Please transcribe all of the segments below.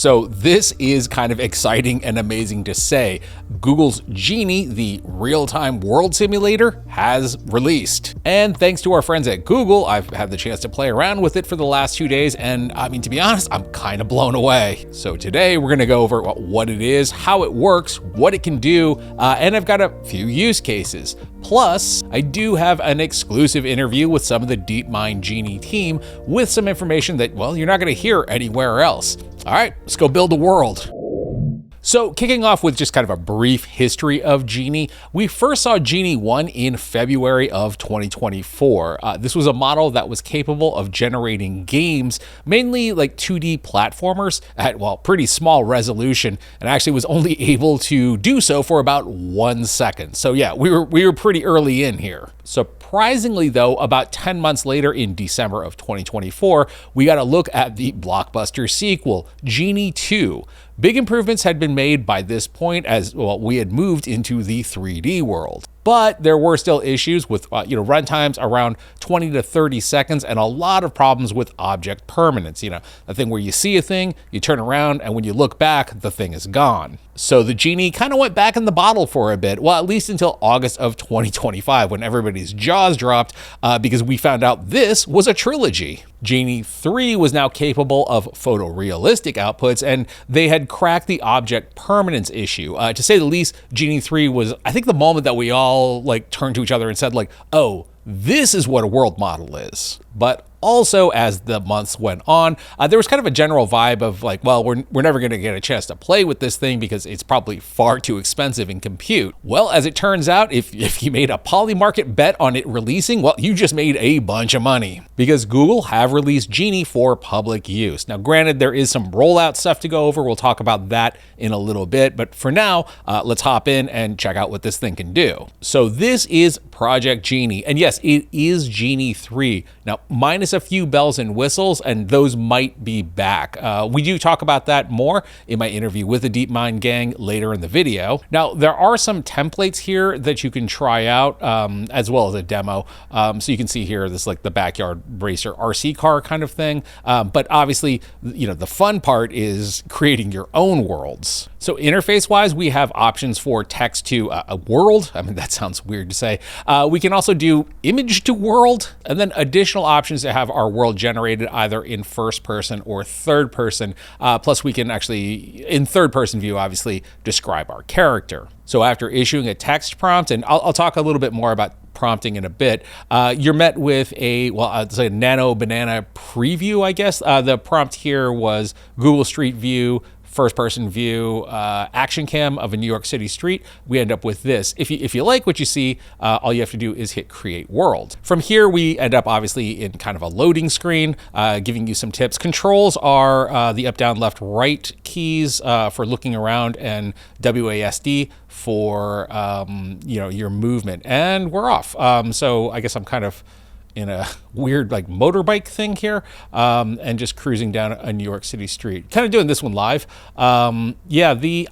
So this is kind of exciting and amazing to say. Google's Genie, the real-time world simulator, has released. And thanks to our friends at Google, I've had the chance to play around with it for the last 2 days, and I mean, to be honest, I'm kind of blown away. So today we're gonna go over what it is, how it works, what it can do, and I've got a few use cases. Plus, I do have an exclusive interview with some of the DeepMind Genie team with some information that, well, you're not gonna hear anywhere else. All right, let's go build a world. So kicking off with just kind of a brief history of Genie, we first saw Genie 1 in February of 2024. This was a model that was capable of generating games, mainly like 2D platformers at, well, pretty small resolution, and actually was only able to do so for about 1 second. So yeah, we were pretty early in here. Surprisingly though, about 10 months later in December of 2024, we got a look at the blockbuster sequel, Genie 2. Big improvements had been made by this point as, well, we had moved into the 3D world. But there were still issues with runtimes around 20 to 30 seconds and a lot of problems with object permanence. You know, the thing where you see a thing, you turn around, and when you look back, the thing is gone. So the Genie kind of went back in the bottle for a bit, well, at least until August of 2025, when everybody's jaws dropped because we found out this was a trilogy. Genie 3 was now capable of photorealistic outputs, and they had cracked the object permanence issue. To say the least, Genie 3 was, I think, the moment that we all turned to each other and said, like, oh, this is what a world model is. But also, as the months went on, there was kind of a general vibe of like, well, we're never going to get a chance to play with this thing because it's probably far too expensive in compute. Well, as it turns out, if you made a polymarket bet on it releasing, well, you just made a bunch of money, because Google have released Genie for public use. Now, granted, there is some rollout stuff to go over. We'll talk about that in a little bit, but for now, let's hop in and check out what this thing can do. So this is Project Genie, and yes, it is Genie 3. Now, minus a few bells and whistles, and those might be back. We do talk about that more in my interview with the DeepMind gang later in the video. Now, there are some templates here that you can try out, as well as a demo. So you can see here, this is like the backyard racer RC car kind of thing. But obviously, the fun part is creating your own worlds. So interface-wise, we have options for text to a world. I mean, that sounds weird to say. We can also do image to world, and then additional options to have our world generated either in first person or third person. Plus we can actually, in third person view, obviously describe our character. So after issuing a text prompt, and I'll talk a little bit more about prompting in a bit, you're met with a, well, I'd say Nanobanana preview, I guess. The prompt here was Google Street View, first person view, action cam of a New York City street. We end up with this. If you like what you see, all you have to do is hit create world. From here, we end up obviously in kind of a loading screen, giving you some tips. Controls are the up, down, left, right keys for looking around, and WASD for your movement. And we're off. So I guess I'm kind of in a weird like motorbike thing here, and just cruising down a New York City street. Kind of doing this one live. I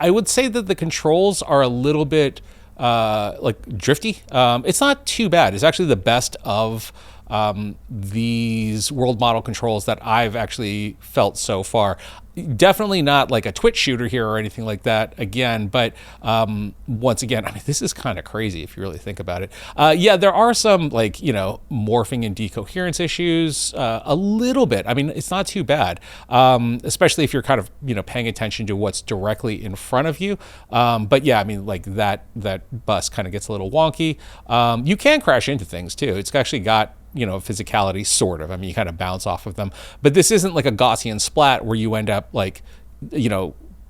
would say that the controls are a little bit like drifty. It's not too bad. It's actually the best of these world model controls that I've actually felt so far. Definitely not like a Twitch shooter here or anything like that again, but once again, I mean, this is kind of crazy if you really think about it. There are some morphing and decoherence issues a little bit. I mean, it's not too bad, especially if you're kind of, paying attention to what's directly in front of you. But yeah, I mean, like that bus kind of gets a little wonky. You can crash into things too. It's actually got physicality, sort of. I mean, you kind of bounce off of them, but this isn't like a Gaussian splat where you end up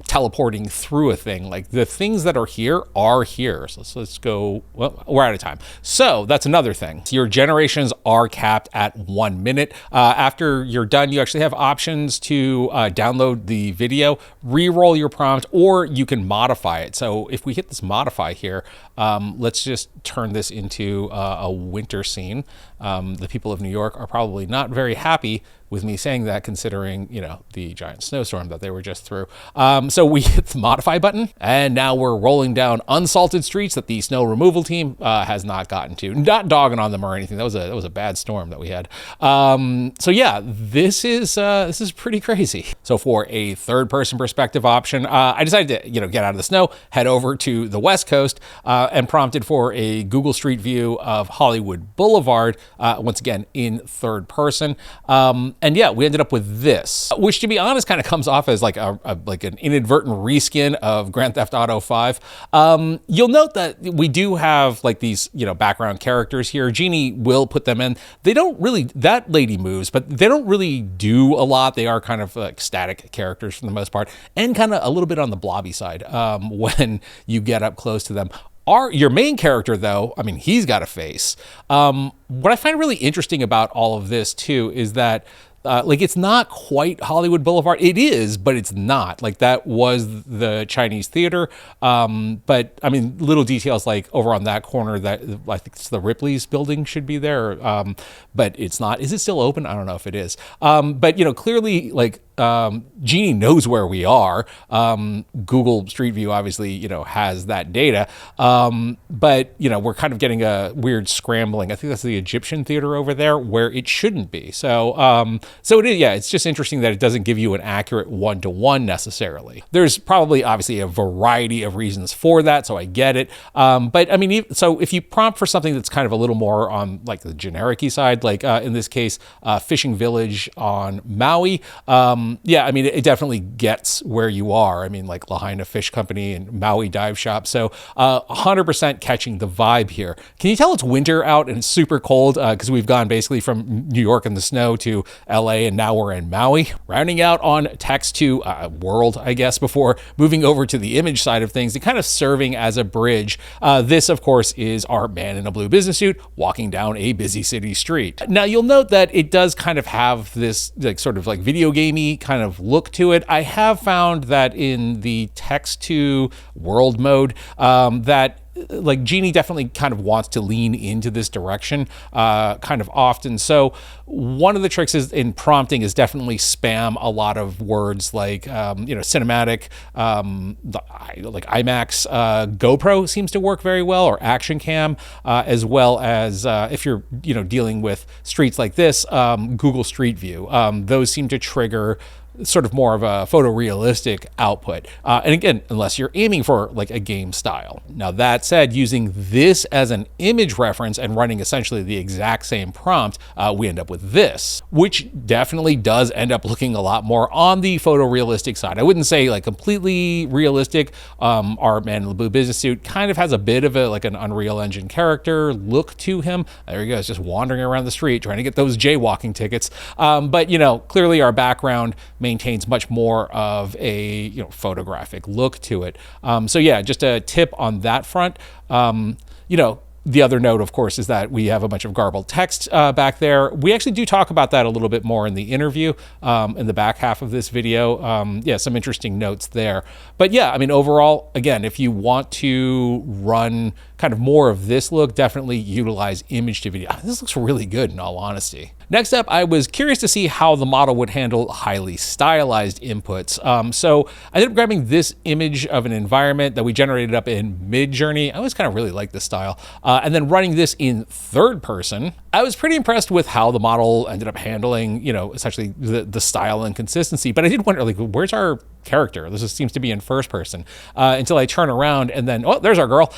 teleporting through a thing. Like, the things that are here are here. So let's go, well, we're out of time. So that's another thing. Your generations are capped at 1 minute. After you're done, you actually have options to download the video, re-roll your prompt, or you can modify it. So if we hit this modify here, let's just turn this into a winter scene. The people of New York are probably not very happy with me saying that, considering, you know, the giant snowstorm that they were just through. So we hit the modify button, and now we're rolling down unsalted streets that the snow removal team has not gotten to. Not dogging on them or anything. That was a bad storm that we had. So yeah, this is pretty crazy. So for a third-person perspective option, I decided to, you know, get out of the snow, head over to the West Coast, and prompted for a Google Street View of Hollywood Boulevard, once again in third person. And yeah, we ended up with this, which, to be honest, kind of comes off as like an inadvertent reskin of Grand Theft Auto 5. You'll note that we do have like these, you know, background characters here. Genie will put them in. They don't really, that lady moves, but they don't really do a lot. They are kind of like static characters for the most part, and kind of a little bit on the blobby side when you get up close to them. Your main character, though, I mean, he's got a face. What I find really interesting about all of this, too, is that like, it's not quite Hollywood Boulevard. It is, but it's not. Like, that was the Chinese theater. But I mean, little details like over on that corner, that I think it's the Ripley's building should be there. But it's not. Is it still open? I don't know if it is. But, you know, clearly, like, Genie knows where we are. Google Street View obviously, you know, has that data. But, you know, we're kind of getting a weird scrambling. I think that's the Egyptian theater over there where it shouldn't be. So, so it is, yeah, it's just interesting that it doesn't give you an accurate one-to-one necessarily. There's probably obviously a variety of reasons for that, so I get it. But I mean, so if you prompt for something that's kind of a little more on like the generic-y side, like in this case, Fishing Village on Maui, yeah, I mean, it definitely gets where you are. I mean, like Lahaina Fish Company and Maui Dive Shop. So 100% catching the vibe here. Can you tell it's winter out and it's super cold? Because we've gone basically from New York in the snow to LA, and now we're in Maui. Rounding out on text to world, I guess, before moving over to the image side of things, and kind of serving as a bridge. This, of course, is our man in a blue business suit walking down a busy city street. Now, you'll note that it does kind of have this like sort of like video gamey kind of look to it. I have found that in the text to world mode, that like Genie definitely kind of wants to lean into this direction kind of often. So one of the tricks is in prompting is definitely spam a lot of words like, you know, cinematic, like IMAX, GoPro seems to work very well, or action cam, as well as if you're, you know, dealing with streets like this, Google Street View. Those seem to trigger sort of more of a photorealistic output. And again, unless you're aiming for like a game style. Now that said, using this as an image reference and running essentially the exact same prompt, we end up with this, which definitely does end up looking a lot more on the photorealistic side. I wouldn't say like completely realistic. Our man in the blue business suit kind of has a bit of a like an Unreal Engine character look to him. There he goes, just wandering around the street trying to get those jaywalking tickets. But you know, clearly our background maintains much more of a, you know, photographic look to it. So yeah, just a tip on that front. You know, the other note, of course, is that we have a bunch of garbled text back there. We actually do talk about that a little bit more in the interview in the back half of this video. Yeah, some interesting notes there. But yeah, I mean, overall, again, if you want to run kind of more of this look, definitely utilize image to video. This looks really good in all honesty. Next up, I was curious to see how the model would handle highly stylized inputs. So I ended up grabbing this image of an environment that we generated up in Midjourney. I always kind of really like this style. And then running this in third person, I was pretty impressed with how the model ended up handling, you know, essentially the style and consistency. But I did wonder, like, where's our character? This seems to be in first person until I turn around and then, oh, there's our girl.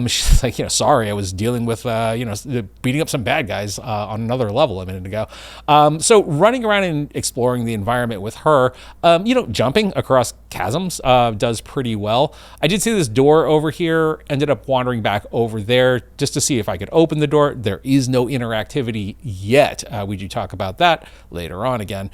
She's like, you know, sorry, I was dealing with, you know, beating up some bad guys on another level a minute ago. So running around and exploring the environment with her, you know, jumping across chasms does pretty well. I did see this door over here, ended up wandering back over there just to see if I could open the door. There is no interactivity yet. We do talk about that later on again.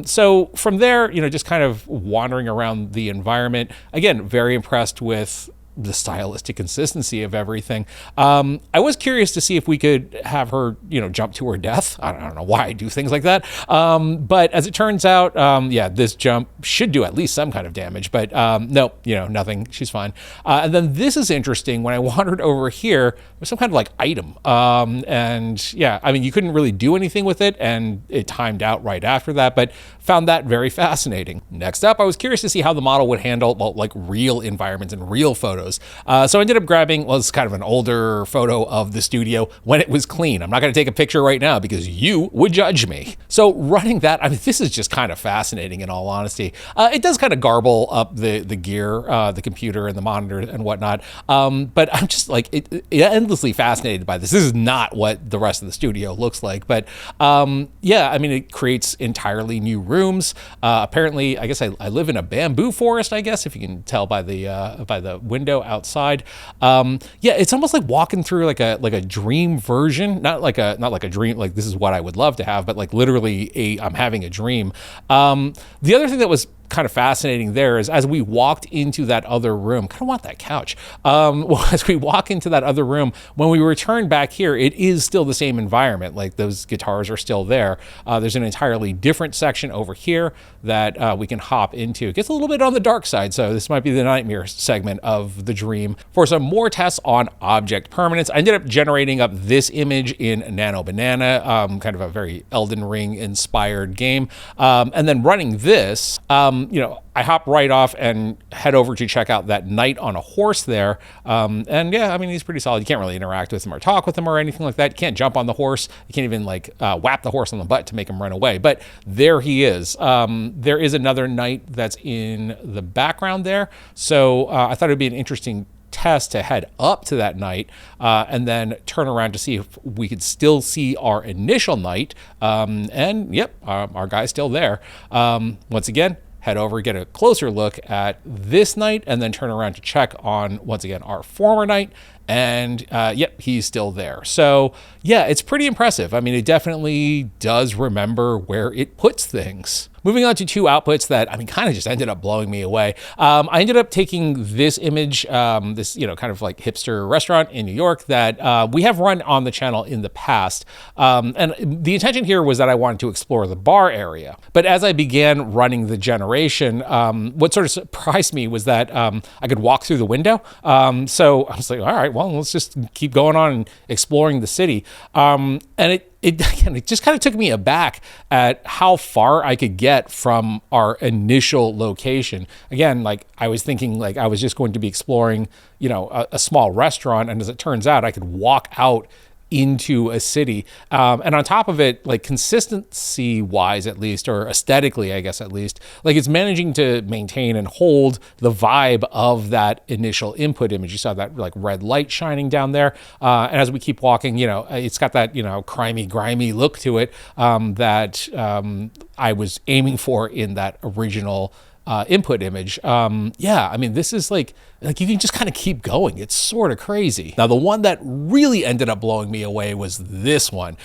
So from there, you know, just kind of wandering around the environment. Again, very impressed with the stylistic consistency of everything. I was curious to see if we could have her, jump to her death. I don't know why I do things like that. But as it turns out, this jump should do at least some kind of damage, but nope, nothing. She's fine. And then this is interesting. When I wandered over here, there's some kind of like item. You couldn't really do anything with it, and it timed out right after that, but found that very fascinating. Next up, I was curious to see how the model would handle real environments and real photos. So I ended up grabbing, it's kind of an older photo of the studio when it was clean. I'm not going to take a picture right now because you would judge me. So running that, this is just kind of fascinating in all honesty. It does kind of garble up the gear, the computer and the monitor and whatnot. But I'm just endlessly fascinated by this. This is not what the rest of the studio looks like, but it creates entirely new rooms. Apparently, I guess I live in a bamboo forest, I guess, if you can tell by the window outside. It's almost like walking through like a dream version, not like a dream, like this is what I would love to have, but like literally I'm having a dream. The other thing that was kind of fascinating there is as we walked into that other room, kind of want that couch. As we walk into that other room, when we return back here, it is still the same environment. Like those guitars are still there. There's an entirely different section over here that we can hop into. It gets a little bit on the dark side, so this might be the nightmare segment of the dream. For some more tests on object permanence, I ended up generating up this image in Nanobanana, kind of a very Elden Ring inspired game. And then running this, I hop right off and head over to check out that knight on a horse there. He's pretty solid. You can't really interact with him or talk with him or anything like that. You can't jump on the horse. You can't even whap the horse on the butt to make him run away. But there he is. There is another knight that's in the background there. So I thought it would be an interesting test to head up to that knight and then turn around to see if we could still see our initial knight. Our guy's still there. Once again, head over, get a closer look at this knight, and then turn around to check on, once again, our former knight. And he's still there. So it's pretty impressive. It definitely does remember where it puts things. Moving on to two outputs that, kind of just ended up blowing me away. I ended up taking this image, this, kind of like hipster restaurant in New York that we have run on the channel in the past. And the intention here was that I wanted to explore the bar area. But as I began running the generation, what sort of surprised me was that I could walk through the window. So I was like, all right, well, let's just keep going on and exploring the city. And it just kind of took me aback at how far I could get from our initial location. Again, I was thinking I was just going to be exploring, a small restaurant. And as it turns out, I could walk out into a city. And on top of it, consistency wise, at least, or aesthetically, I guess, at least, it's managing to maintain and hold the vibe of that initial input image. You saw that red light shining down there. And as we keep walking, it's got that, crimey, grimy look to it that I was aiming for in that original input image. This is you can just kind of keep going. It's sort of crazy. Now, the one that really ended up blowing me away was this one.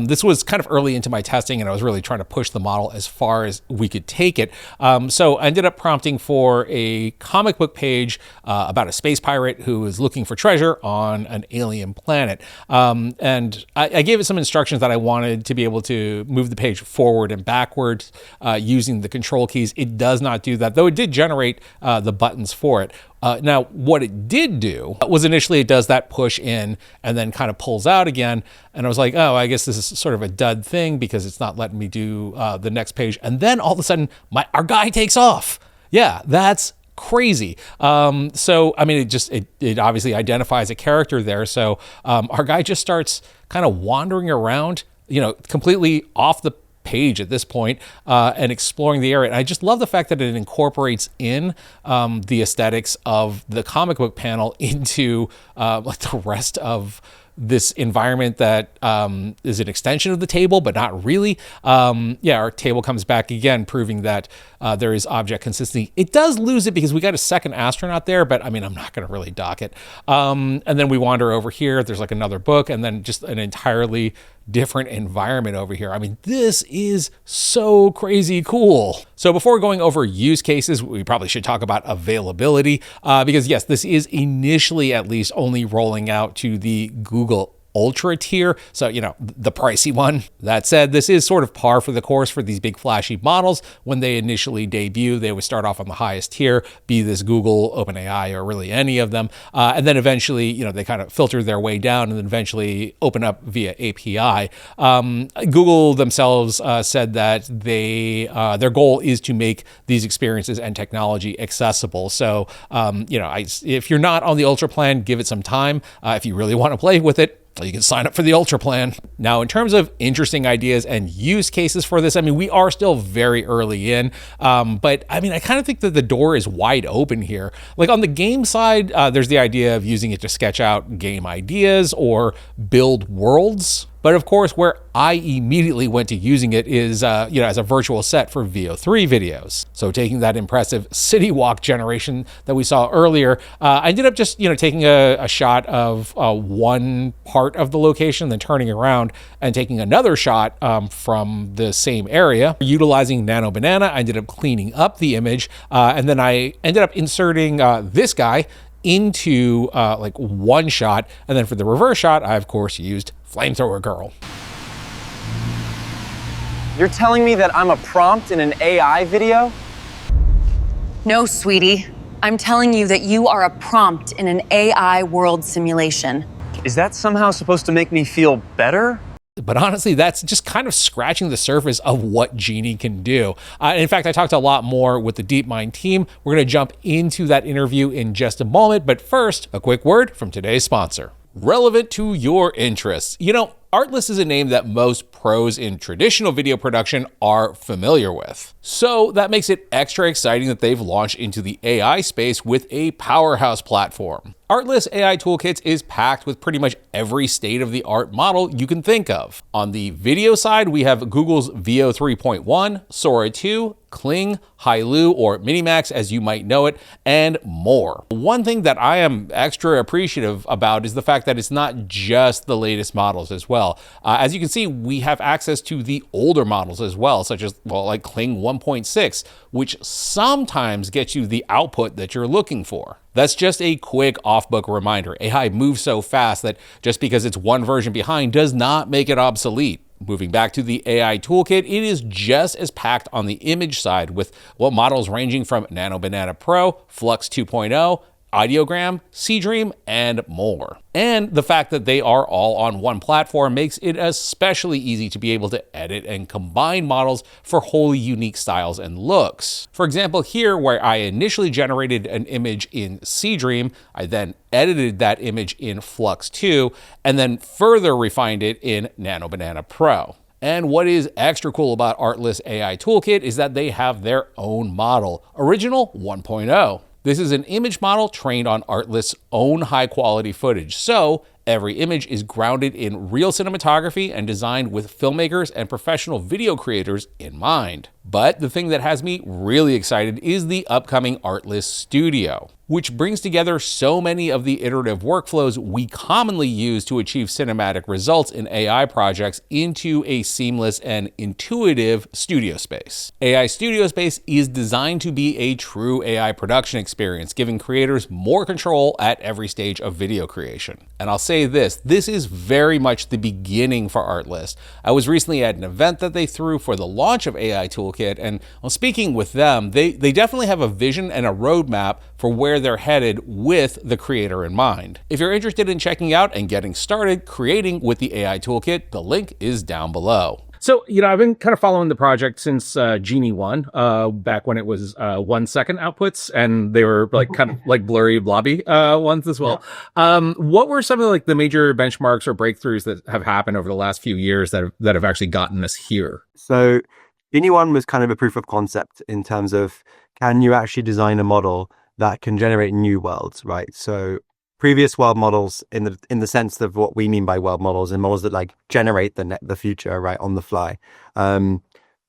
This was kind of early into my testing, and I was really trying to push the model as far as we could take it. So I ended up prompting for a comic book page about a space pirate who is looking for treasure on an alien planet. And I gave it some instructions that I wanted to be able to move the page forward and backwards using the control keys. It does not do that, though it did generate the buttons for it. Now, what it did do was initially it does that push in and then kind of pulls out again. And I was like, oh, I guess this is sort of a dud thing because it's not letting me do the next page. And then all of a sudden, our guy takes off. Yeah, that's crazy. It obviously identifies a character there. So our guy just starts kind of wandering around, completely off the page at this point and exploring the area. And I just love the fact that it incorporates in the aesthetics of the comic book panel into the rest of this environment that is an extension of the table, but not really. Our table comes back again, proving that there is object consistency. It does lose it because we got a second astronaut there, but I'm not going to really dock it. And then we wander over here. There's another book, and then just an entirely different environment over here. I mean, this is so crazy cool. So before going over use cases, we probably should talk about availability because yes, this is initially at least only rolling out to the Google Ultra tier, so the pricey one. That said, this is sort of par for the course for these big flashy models. When they initially debut, they would start off on the highest tier, be this Google, OpenAI, or really any of them, and then eventually they kind of filter their way down and then eventually open up via API. Google themselves said that their goal is to make these experiences and technology accessible. So if you're not on the Ultra plan, give it some time. If you really want to play with it, you can sign up for the Ultra plan. Now, in terms of interesting ideas and use cases for this, I mean, we are still very early in, but I mean, I kind of think that the door is wide open here. Like on the game side, there's the idea of using it to sketch out game ideas or build worlds. But of course, where I immediately went to using it is, as a virtual set for VO3 videos. So taking that impressive city walk generation that we saw earlier, I ended up just, taking a shot of one part of the location, then turning around and taking another shot from the same area. Utilizing Nanobanana, I ended up cleaning up the image, and then I ended up inserting this guy into like one shot. And then for the reverse shot, I of course used Flamethrower Girl. You're telling me that I'm a prompt in an AI video? No, sweetie. I'm telling you that you are a prompt in an AI world simulation. Is that somehow supposed to make me feel better? But honestly, that's just kind of scratching the surface of what Genie can do. In fact, I talked a lot more with the DeepMind team. We're going to jump into that interview in just a moment. But first, a quick word from today's sponsor. Relevant to your interests. Artlist is a name that most pros in traditional video production are familiar with. So that makes it extra exciting that they've launched into the AI space with a powerhouse platform. Artlist AI Toolkits is packed with pretty much every state-of-the-art model you can think of. On the video side, we have Google's Veo 3.1, Sora 2, Kling, Hailu, or Minimax as you might know it, and more. One thing that I am extra appreciative about is the fact that it's not just the latest models as well. As you can see, we have access to the older models as well, such as, like Kling 1.6, which sometimes gets you the output that you're looking for. That's just a quick off-book reminder. AI moves so fast that just because it's one version behind does not make it obsolete. Moving back to the AI toolkit, it is just as packed on the image side with models ranging from Nanobanana Pro, Flux 2.0, Ideogram, Seedream, and more. And the fact that they are all on one platform makes it especially easy to be able to edit and combine models for wholly unique styles and looks. For example, here where I initially generated an image in Seedream, I then edited that image in Flux 2, and then further refined it in Nanobanana Pro. And what is extra cool about Artlist AI Toolkit is that they have their own model, Original 1.0. This is an image model trained on Artlist's own high-quality footage, so every image is grounded in real cinematography and designed with filmmakers and professional video creators in mind. But the thing that has me really excited is the upcoming Artlist Studio, which brings together so many of the iterative workflows we commonly use to achieve cinematic results in AI projects into a seamless and intuitive studio space. AI Studio Space is designed to be a true AI production experience, giving creators more control at every stage of video creation. And I'll say this is very much the beginning for Artlist. I was recently at an event that they threw for the launch of AI Toolkit, and speaking with them, they definitely have a vision and a roadmap for where they're headed with the creator in mind. If you're interested in checking out and getting started creating with the AI Toolkit, the link is down below. So, I've been kind of following the project since Genie 1, back when it was 1 second outputs, and they were kind of blurry, blobby ones as well. Yeah. What were some of the major benchmarks or breakthroughs that have happened over the last few years that have actually gotten us here? So Genie 1 was kind of a proof of concept in terms of, can you actually design a model that can generate new worlds, right? So previous world models, in the sense of what we mean by world models, and models that generate the future right on the fly,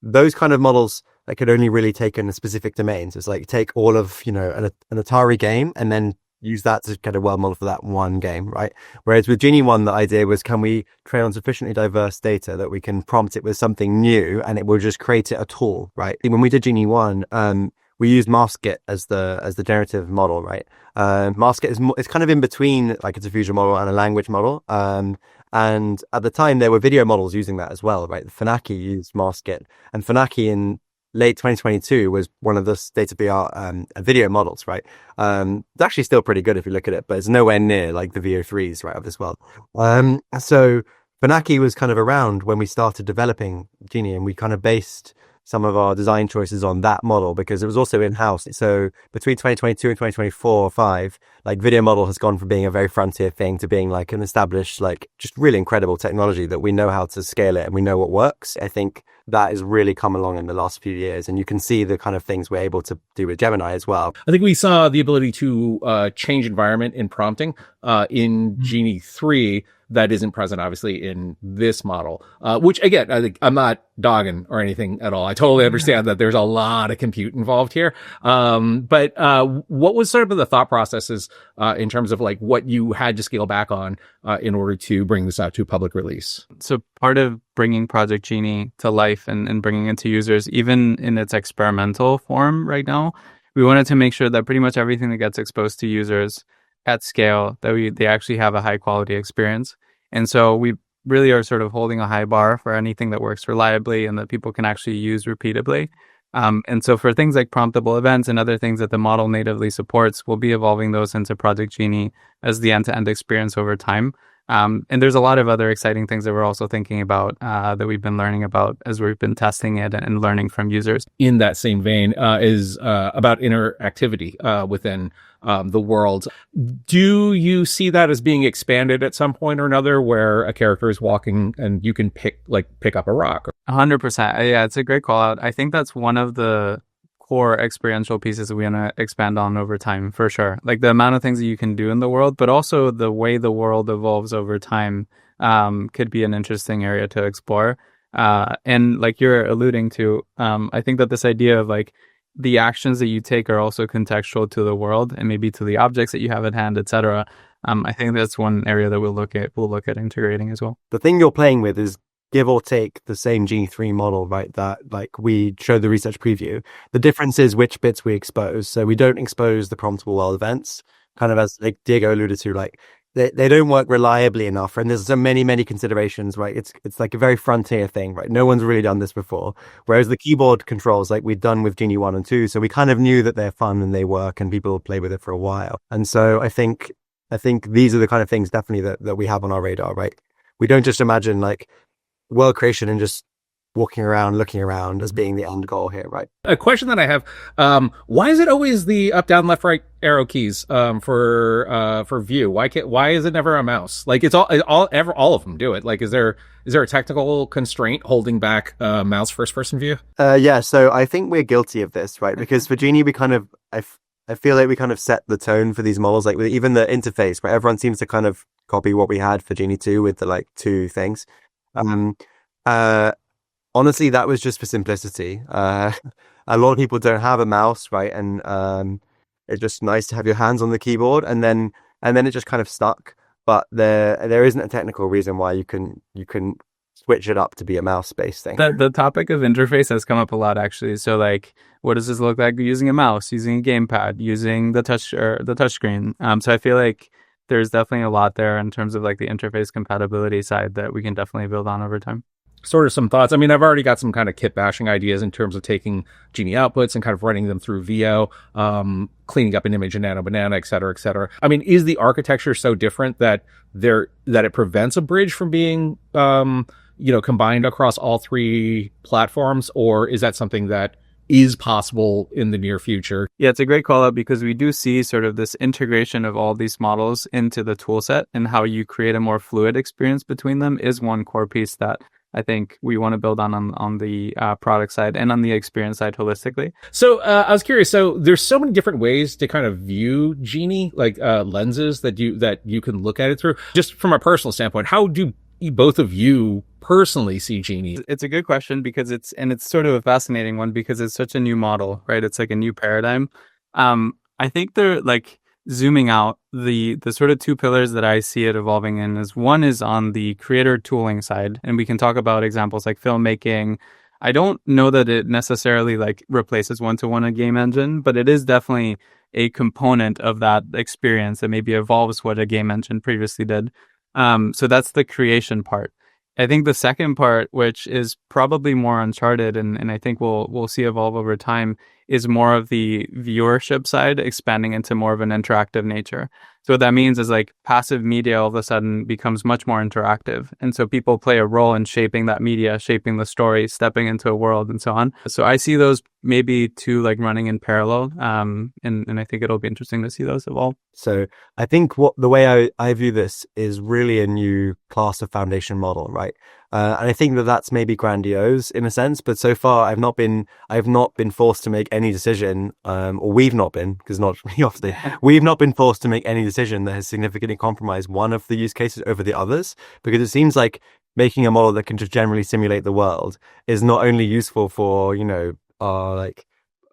those kind of models that could only really take in a specific domain. So it's take all of an Atari game and then use that to get a world model for that one game, right? Whereas with Genie 1, the idea was, can we train on sufficiently diverse data that we can prompt it with something new and it will just create it at all, right? When we did Genie 1, we used MaskIt as the generative model, right? MaskIt is kind of in between like a diffusion model and a language model. And at the time there were video models using that as well, right? Funaki used MaskIt, and Funaki in late 2022 was one of the state of the art video models, right? It's actually still pretty good if you look at it, but it's nowhere near like the VO3s, right, of this world. So Funaki was kind of around when we started developing Genie, and we kind of based some of our design choices on that model because it was also in-house. So between 2022 and 2024 or 5, like video model has gone from being a very frontier thing to being like an established, like just really incredible technology that we know how to scale it and we know what works. I think that has really come along in the last few years, and you can see the kind of things we're able to do with Gemini as well. I think we saw the ability to change environment in prompting in Genie 3 that isn't present, obviously, in this model, which, again, I think I'm not dogging or anything at all. I totally understand that there's a lot of compute involved here. But what was sort of the thought processes in terms of like what you had to scale back on in order to bring this out to public release? So part of bringing Project Genie to life and bringing it to users, even in its experimental form right now, we wanted to make sure that pretty much everything that gets exposed to users at scale, that they actually have a high quality experience. And so we really are sort of holding a high bar for anything that works reliably and that people can actually use repeatably. And so for things like promptable events and other things that the model natively supports, we'll be evolving those into Project Genie as the end-to-end experience over time. And there's a lot of other exciting things that we're also thinking about that we've been learning about as we've been testing it and learning from users. In that same vein is about interactivity within the world. Do you see that as being expanded at some point or another, where a character is walking and you can pick up a rock? 100%. Yeah, it's a great call out. I think that's one of the core experiential pieces that we want to expand on over time, for sure. Like the amount of things that you can do in the world, but also the way the world evolves over time could be an interesting area to explore. And like you're alluding to, I think that this idea of like the actions that you take are also contextual to the world and maybe to the objects that you have at hand, etc. I think that's one area that we'll look at integrating as well. The thing you're playing with is give or take the same Genie 3 model, right? That like we showed the research preview. The difference is which bits we expose. So we don't expose the promptable world events, kind of as like Diego alluded to, like they don't work reliably enough. And there's so many considerations, right? It's like a very frontier thing, right? No one's really done this before. Whereas the keyboard controls, like we'd done with Genie 1 and 2. So we kind of knew that they're fun and they work and people play with it for a while. And so I think these are the kind of things definitely that we have on our radar, right? We don't just imagine like world creation and just walking around, looking around as being the end goal here, right? A question that I have, why is it always the up, down, left, right arrow keys for view? Why is it never a mouse? Like all of them do it. Like is there a technical constraint holding back mouse first person view? Yeah, so I think we're guilty of this, right? Because for Genie we kind of I feel like we kind of set the tone for these models, like with even the interface, right? Everyone seems to kind of copy what we had for Genie 2 with the like two things. Honestly, that was just for simplicity. A lot of people don't have a mouse, right? And it's just nice to have your hands on the keyboard, and then it just kind of stuck. But there isn't a technical reason why you can switch it up to be a mouse-based thing. The topic of interface has come up a lot, actually. So, like, what does this look like using a mouse, using a gamepad, using the touch screen? So I feel like there's definitely a lot there in terms of like the interface compatibility side that we can definitely build on over time. Sort of some thoughts. I mean, I've already got some kind of kit bashing ideas in terms of taking Genie outputs and kind of running them through VO, cleaning up an image in Nanobanana, et cetera, et cetera. I mean, is the architecture so different that it prevents a bridge from being, combined across all three platforms, or is that something that is possible in the near future? Yeah, it's a great call out because we do see sort of this integration of all these models into the tool set, and how you create a more fluid experience between them is one core piece that I think we want to build on the product side and on the experience side holistically. So I was curious. So there's so many different ways to kind of view Genie, like lenses that you can look at it through. Just from a personal standpoint, how do both of you personally see Genie? It's a good question because it's sort of a fascinating one because it's such a new model, right? It's like a new paradigm. I think zooming out, the sort of two pillars that I see it evolving in is one is on the creator tooling side, and we can talk about examples like filmmaking. I don't know that it necessarily like replaces one-to-one a game engine, but it is definitely a component of that experience that maybe evolves what a game engine previously did. So that's the creation part. I think the second part, which is probably more uncharted and I think we'll see evolve over time, is more of the viewership side expanding into more of an interactive nature. So what that means is like passive media all of a sudden becomes much more interactive. And so people play a role in shaping that media, shaping the story, stepping into a world and so on. So I see those maybe two like running in parallel. And I think it'll be interesting to see those evolve. So I think the way I view this is really a new class of foundation model, right? And I think that that's maybe grandiose in a sense, but so far I've not been forced to make any decision, or we've not been, because not obviously, we've not been forced to make any decision that has significantly compromised one of the use cases over the others, because it seems like making a model that can just generally simulate the world is not only useful for, like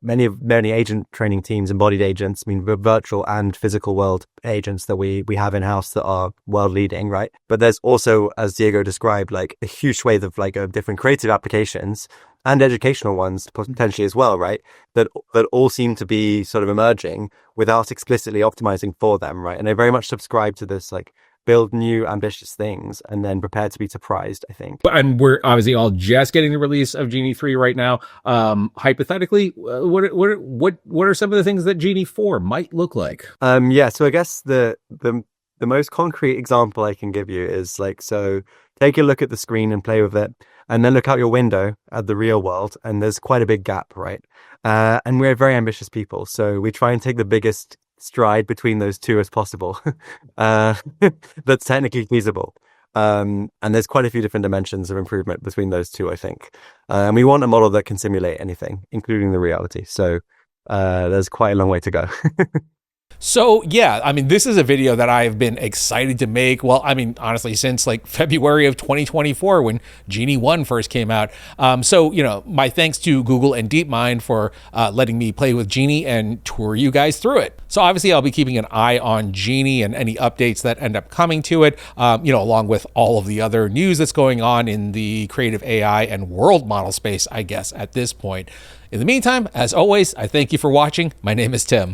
many agent training teams, embodied agents, I mean, virtual and physical world agents that we have in-house that are world leading, right? But there's also, as Diego described, like a huge swathe of like different creative applications and educational ones potentially as well, right? That all seem to be sort of emerging without explicitly optimizing for them, right? And I very much subscribe to this, like, build new ambitious things and then prepare to be surprised, I think. And we're obviously all just getting the release of Genie 3 right now. Hypothetically, what are some of the things that Genie 4 might look like? So I guess the most concrete example I can give you is like, so take a look at the screen and play with it, and then look out your window at the real world, and there's quite a big gap, right? And we're very ambitious people, so we try and take the biggest stride between those two as possible. That's technically feasible. And there's quite a few different dimensions of improvement between those two, I think. And we want a model that can simulate anything, including the reality. So there's quite a long way to go. So yeah, I mean, this is a video that I've been excited to make. Well, I mean, honestly, since like February of 2024 when Genie 1 first came out. So, my thanks to Google and DeepMind for letting me play with Genie and tour you guys through it. So obviously I'll be keeping an eye on Genie and any updates that end up coming to it, along with all of the other news that's going on in the creative AI and world model space, I guess, at this point. In the meantime, as always, I thank you for watching. My name is Tim.